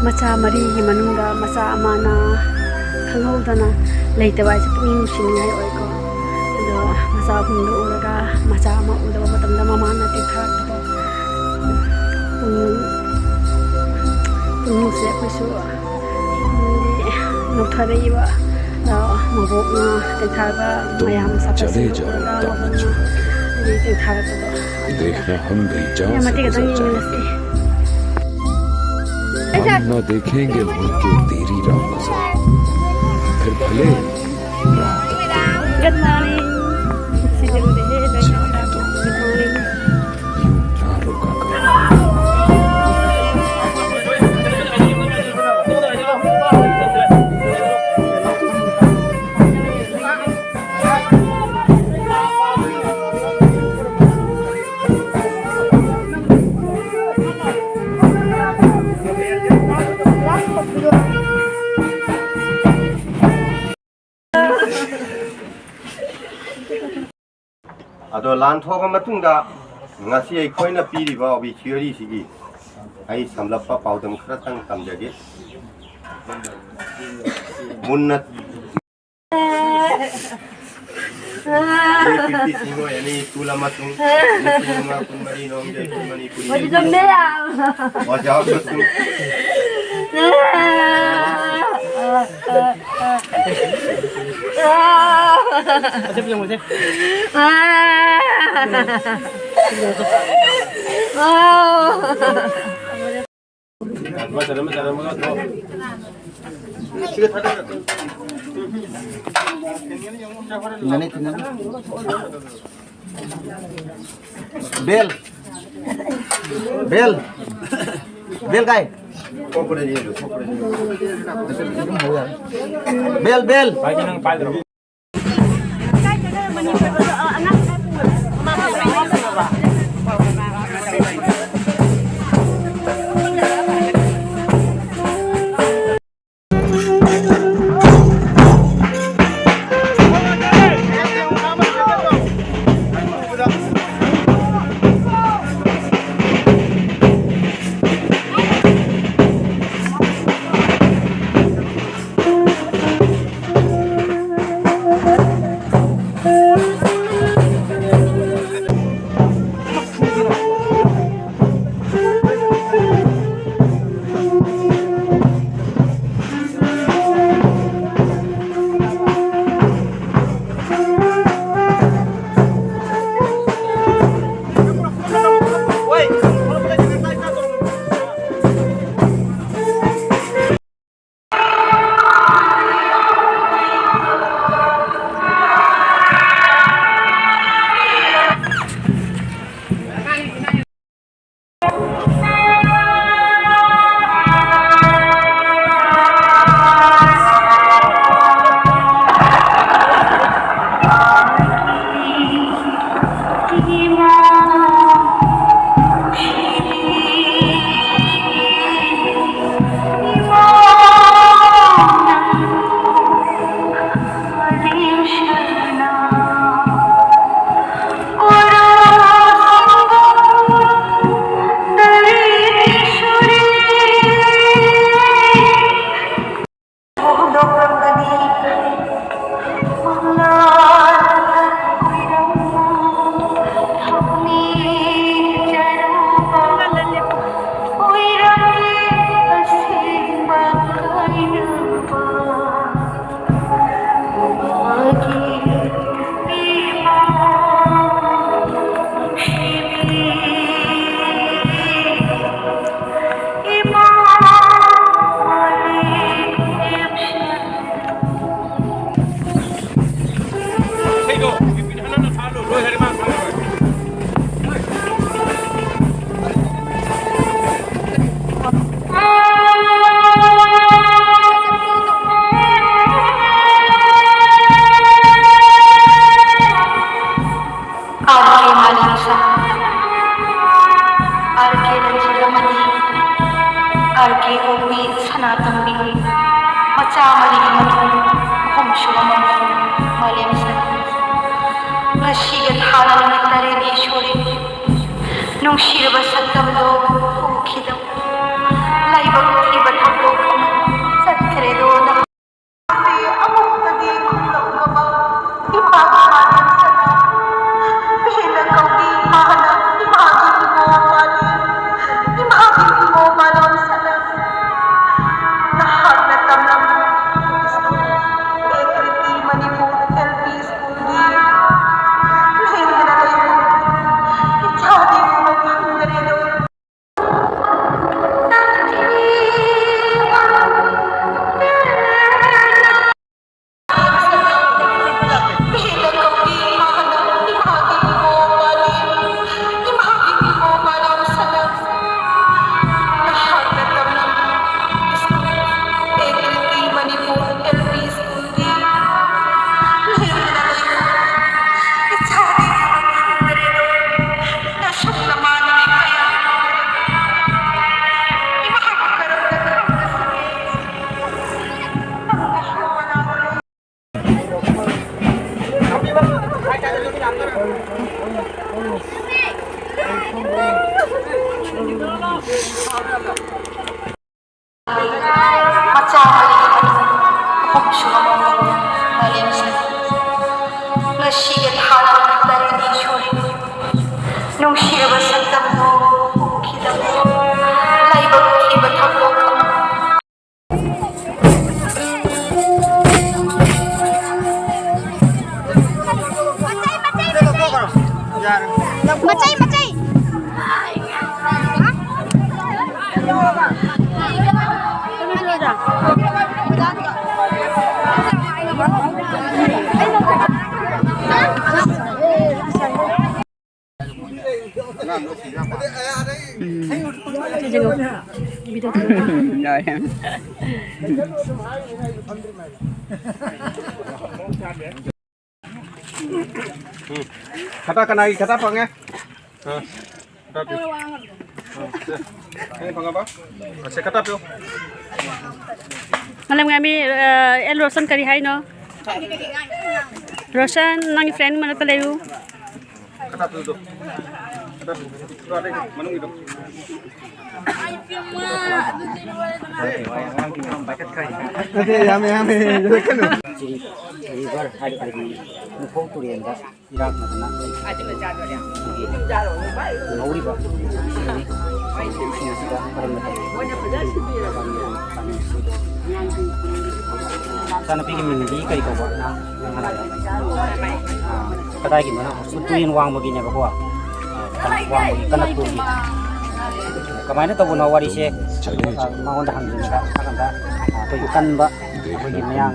macha marigi manungda macha amana khanghaudana leitaba ase pungning nusingai oiko ado macha hungdo uraga macha ama udaba matamda mamana tikha pungse koisu nokthariba mabokna tikhaga mayam sapase देखना हम भी जा हम ना देखेंगे मुड़ के तेरी राह फिर भले Good morning. यूं ना रोका कर Ado lan thoga matungda ngasi ai khoina piri ba obi theory sigi ai samlappa paudam khratang tamjage munnat ye singo yani tula matung singa kumari nom jai kumari puri What is the matter? wajah matung Bel, bel, bel kai, kopre dilu bel, bel. Arke Omi Sanatang Bini Macha Marigi Manu Hum Shubamanu Malem San Rashigat Halal Tare Ishore Nung Shirva Satam Do Ukidam Laibak Tibatam ꯃꯔꯤꯒꯤ ꯃꯅꯨꯡ ꯑꯍꯨꯝꯁꯨꯕ ꯃꯃꯤꯡ ꯃꯥꯂꯦꯝꯁꯤꯡ ꯉꯁꯤꯒꯤ ꯊꯥꯅ ꯇꯔꯦꯠꯅꯤ ꯁꯨꯔꯦ ꯅꯨꯡꯁꯤꯔꯕ ꯁꯛꯇꯝꯗꯣ ꯎꯈꯤꯗꯕ ꯂꯥꯏꯕꯛ ꯊꯤꯕ ꯊꯧꯗꯣꯛ ꯑꯃ Macay, macay. Kata kena lagi kata apa nge? Kata ini apa? Masih kata tu. Malam kami El Rosan kari hai no. Rosan nangi friend mana pelayu. Kata tu. Kata tu. Tu ada mana gitu. river hari nufong turian da irak na na ngori ba sini sida parang na sana pigi mindi kai ko ba na kadai gi mana sutuin wang bagi nya ba ko wang bagi kana puri kamaina to bona wari se mangon da hangin da akan da to kan ba bagi mayang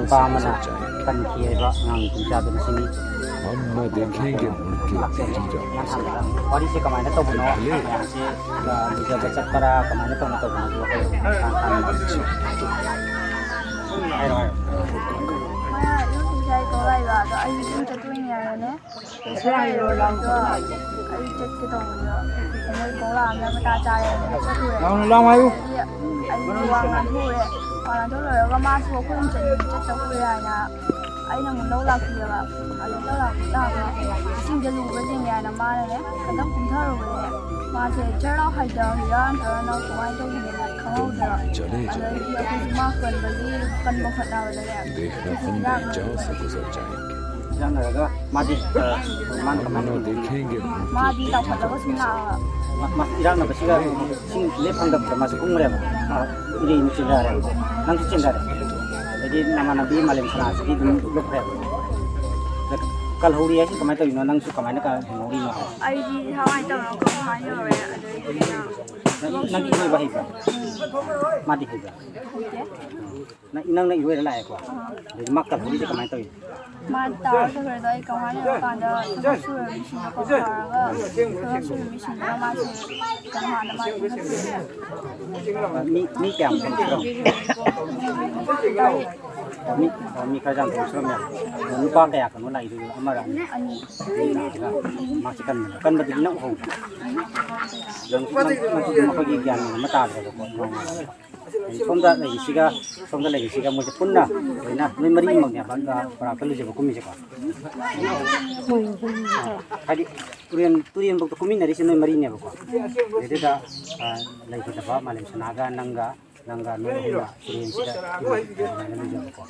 ba mana kan kiai ba ngang punja da sini मम्मा देखेंगे मुड़ के तेरी राह wari se kamaina to bona yang se bisa baca para kamaina to bona ayo Saya có lại là anh cũng cho tôi nhà rồi nè. Sai rồi làm cho anh chết cái đầu nữa. Anh có làm cho người ta trai rồi cho tôi. long ayo Anh quăng ăn thôi. Còn là tôi rồi có ma số không chỉnh chết cho tôi nhà. Anh là một đâu là kia mà. Anh đâu là ta mà. Xin cho lù cái gì nhà là ma này nè. Anh đắp cũng thơ rồi nè. Mà thì chơi đó hay giờ thì đó rồi nó cũng ai cho mình không được. चले Anh जाए ấy kia cũng ma cần bởi vì cần một phần nào rồi nè. देखना हम भी जहाँ से गुजर जाएंगे jangan ada mati man kamaina मम्मा देखेंगे मुड़ Ma đi tàu Phật là có xin nào ạ? mas irak na basiga sing lepang da mas kumre ba iri ni cinda re nang cinda re jadi nama nabi malim sana sigi dum lokre kal huri ai kamai to ino nang su kamai na ka hori no Ai đi theo anh tàu nó không hay rồi ạ. nang ino ba hiba mati hiba na inang na iwe la ko jadi makal huri je kamai to Mà tàu cho người đây cầu hay là còn đó thực sự là mình có cầu và thực sự mình nó mà sẽ cầu hay là mà mi kyam ko mi ka jang ko sram ya nu pa ka ya kan lai du amara anh maksikan kan ba dinang ho yang ma gi gyan ma ta ko somda lagi siga mo je punna na me mari mo nya banga para kalu je ko mi je ka hadi turian bok ko mi na ri se no mari ne ko de da lagi ta ba malim sanaga nangga no hula turian siga na mi je ko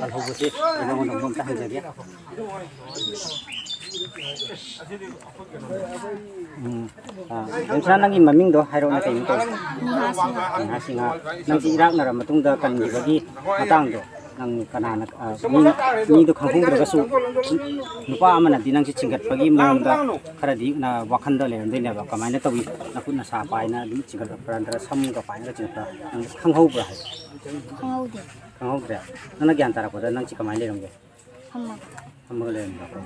al ho se na mo no ta je ya Misalnya nangi maming do hairo na kayo to. Singa nang si irak na matung da kan di bagi matang do nang kanana ni do khanghu do kasu nupa amana di nang si chingat pagi mang da kharadi na wakhan da le ndai na ba kamai na tawi na kun na sa pai na di chingat prandra sam ga pai na chingat nang khanghu bra khanghu de na gyan tara ko da nang chi kamai le rong ge hamma le na ko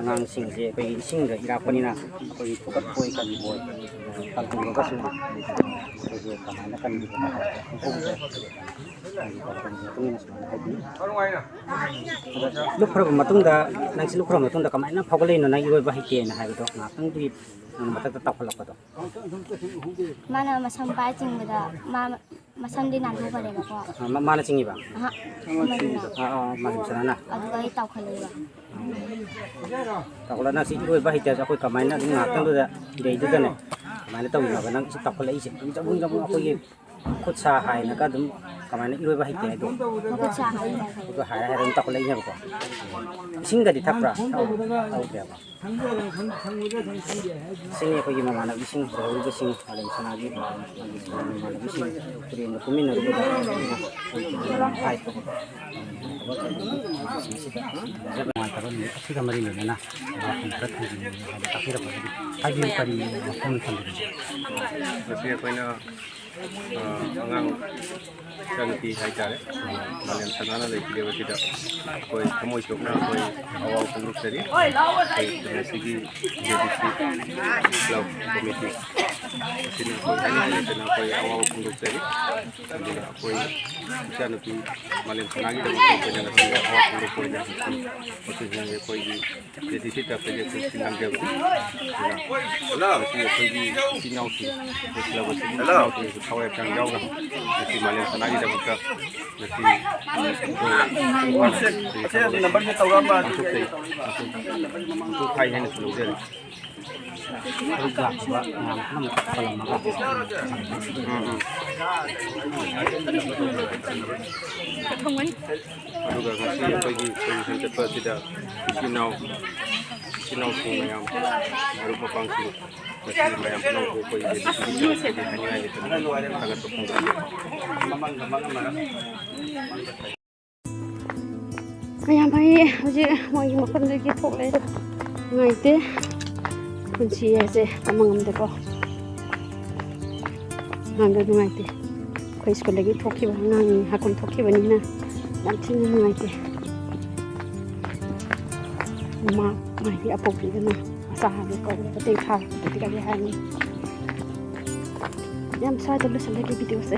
ngang sing je pe sing da ira pani na ko i pukat poi kan boy kal tung ga su ko je kamai na kan di ko lu phra matung da nang si lu phra matung da kamai na phogale no na i ba hi ke na ha do na tang di mata ta ta phalak ko do mana masam pai ching da ma masam di nan ko re ba ko mana chingi ba ha ma sana na adu ga tàu khale ba Taukulan nang si iroy ba hita ako kamay na ngakang do da day do ne kamay na taw na nang si taukulay isi jabung ako ye khut sa hai na ka dum kamay na iroy ba hita do Bakit siya kayo? ko hai hai ram taukulay nya ko singa di thapra tau kya ba sing ko yi mama na bising ro bising alam sanagi mama bising kuri na kumin na ro hai to जब माता बन अच्छी कमरी में ना contract है काफी रखा है अभी करी फोन कर ꯃꯁꯤ ꯑꯩꯈꯣꯏꯅ ꯑꯉꯥꯡ ꯏꯆꯥꯅꯨꯄꯤ ꯍꯥꯏꯇꯥꯔꯦ ꯃꯥꯂꯦꯝ ꯁꯅꯥꯅ ꯂꯩꯈꯤꯗꯕꯁꯤꯗ ꯑꯩꯈꯣꯏ ꯊꯃꯣꯏ ꯁꯣꯛꯅ ꯑꯩꯈꯣꯏ ꯑꯋꯥꯕ ꯐꯣꯡꯗꯣꯛꯆꯔꯤ ꯉꯁꯤꯒꯤ JDC ꯀ꯭ꯂꯕ ꯀꯃꯤꯇꯤ ꯑꯁꯤꯅ ꯑꯩꯈꯣꯏ ꯍꯥꯏꯅꯤꯡꯉꯥꯏ ꯂꯩꯇꯅ ꯑꯩꯈꯣꯏ ꯑꯋꯥꯕ ꯐꯣꯡꯗꯣꯛꯆꯔꯤ ꯑꯗꯨꯒ ꯑꯩꯈꯣꯏ ꯏꯆꯥꯅꯨꯄꯤ ꯃꯥꯂꯦꯝ ꯁꯅꯥꯒꯤꯗꯃꯛꯇ ꯑꯩꯈꯣꯏꯅ ꯉꯁꯤ ꯑꯋꯥꯕ ꯐꯣꯡꯗꯣꯛꯄ ꯑꯣꯏꯅ ꯃꯁꯤꯁꯤꯡ ꯑꯩꯈꯣꯏꯒꯤ JDC ꯇꯔꯐꯇꯒꯤ ꯑꯩꯈꯣꯏ ꯁꯤꯟꯅꯖꯕꯅꯤ ꯑꯗꯨꯅ ꯉꯁꯤ ꯑꯩꯈꯣꯏꯒꯤ ꯏꯆꯤꯜ ꯏꯅꯥꯎꯁꯤꯡ ꯑꯩꯈꯣꯏ ꯀ꯭ꯂꯕ ꯑꯁꯤꯒꯤ ꯏꯆꯤꯜ ꯏꯅꯥꯎꯁꯤꯡꯁꯨ ꯊꯋꯥꯏ ꯍꯛꯆꯥꯡ ꯌꯥꯎꯅ ꯉꯁꯤ ꯃꯥꯂꯦꯝ ꯁꯅꯥꯒꯤꯗꯃꯛꯇ ꯉꯁꯤ नंबर से तौरा ꯄꯥꯡꯊꯣꯛꯆꯩ ꯃꯄꯨꯡ ꯐꯥꯏ ꯍꯥꯏꯅꯁꯨ ꯂꯧꯖꯔꯤ ꯑꯗꯨꯒ ꯉꯁꯤ ꯑꯩꯈꯣꯏꯒꯤ ꯄꯣꯖꯤꯁꯟ ꯆꯠꯄ ꯑꯁꯤꯗ ꯏꯆꯤꯜ ꯏꯅꯥꯎꯁꯤꯡ ꯃꯌꯥꯝ ꯃꯔꯨꯞ ꯃꯄꯥꯡꯁꯤꯡ ꯉꯁꯤ ꯃꯌꯥꯝ ꯄꯨꯝꯅꯃꯛꯄꯨ ꯑꯩꯈꯣꯏ JDC ꯍꯥꯏꯅꯤꯡꯉꯥꯏ ꯂꯩꯇꯅ ꯊꯥꯒꯠꯄ ꯐꯣꯡꯗꯣꯛꯆꯔꯤ ꯌꯥꯝ ꯐꯩꯌꯦ ꯍꯧꯖꯤꯛ ꯃꯣꯏꯒꯤ ꯃꯐꯝꯗꯒꯤ ꯊꯣꯛꯂꯦ ꯅꯨꯡꯉꯥꯏꯇꯦ ꯄꯨꯟꯁꯤ ꯍꯥꯏꯁꯦ ꯇꯝꯕ ꯉꯝꯗꯦꯀꯣ ꯑꯉꯥꯡꯗꯣ ꯅꯨꯡꯉꯥꯏꯇꯦ ꯑꯩꯈꯣꯏ ꯁ꯭ꯀꯨꯜꯗꯒꯤ ꯊꯣꯛꯈꯤꯕ ꯑꯉꯥꯡ ꯍꯥꯀꯨꯝ ꯊꯣꯛꯈꯤꯕꯅꯤꯅ ꯌꯥꯝ ꯊꯤꯅ ꯅꯨꯡꯉꯥꯏꯇꯦ ꯃꯃꯥ ꯃꯥꯒꯤ ꯑꯄꯣꯛꯄꯤꯗꯨꯅ ꯃꯆꯥꯗꯣ ꯀꯧꯔꯒ ꯃꯇꯦꯡ ꯊꯥꯕꯗꯤ ꯀꯔꯤ ꯍꯥꯏꯅꯤ ꯌꯥꯝ ꯁ꯭ꯋꯥꯏꯗ ꯂꯣꯏꯁꯤꯜꯂꯒꯦ ꯚꯤꯗꯤꯑꯣꯁꯦ